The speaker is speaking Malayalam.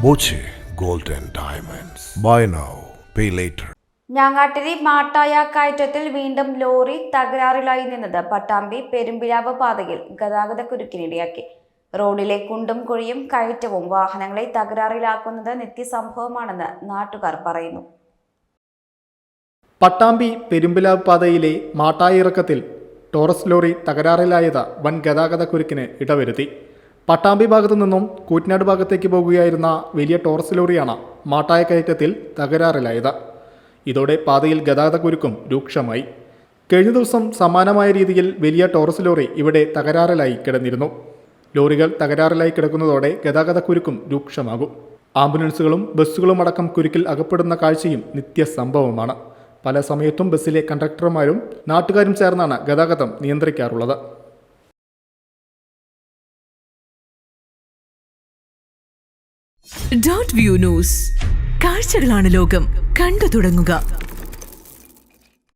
Boche gold and diamonds. Buy now pay later. ഞാങ്ങാട്ടിരി മാട്ടായ കയറ്റത്തിൽ വീണ്ടും ലോറി തകരാറിലായി നിന്നത് പട്ടാമ്പി പെരുമ്പിലാവ് പാതയിൽ ഗതാഗതക്കുരുക്കിനിടയാക്കി. റോഡിലെ കുണ്ടും കുഴിയും കയറ്റവും വാഹനങ്ങളെ തകരാറിലാക്കുന്നത് നിത്യസംഭവമാണെന്ന് നാട്ടുകാർ പറയുന്നു. പട്ടാമ്പി പെരുമ്പിലാവ് പാതയിലെ മാട്ടായ ഇറക്കത്തിൽ ടോറസ് ലോറി തകരാറിലായത് വൻ ഗതാഗതക്കുരുക്കിന് ഇടവരുത്തി. പട്ടാമ്പി ഭാഗത്തു നിന്നും കൂറ്റനാട് ഭാഗത്തേക്ക് പോകുകയായിരുന്ന വലിയ ടോറസ് ലോറിയാണ് മാട്ടായ കയറ്റത്തിൽ തകരാറിലായത്. ഇതോടെ പാതയിൽ ഗതാഗതക്കുരുക്കും രൂക്ഷമായി. കഴിഞ്ഞ ദിവസം സമാനമായ രീതിയിൽ വലിയ ടോറസ് ലോറി ഇവിടെ തകരാറിലായി കിടന്നിരുന്നു. ലോറികൾ തകരാറിലായി കിടക്കുന്നതോടെ ഗതാഗതക്കുരുക്കും രൂക്ഷമാകും. ആംബുലൻസുകളും ബസ്സുകളും അടക്കം കുരുക്കിൽ അകപ്പെടുന്ന കാഴ്ചയും നിത്യസംഭവമാണ്. പല സമയത്തും ബസ്സിലെ കണ്ടക്ടർമാരും നാട്ടുകാരും ചേർന്നാണ് ഗതാഗതം നിയന്ത്രിക്കാറുള്ളത്. Dot view news. കാഴ്ചകളാണ് ലോകം. കണ്ടു തുടങ്ങുക.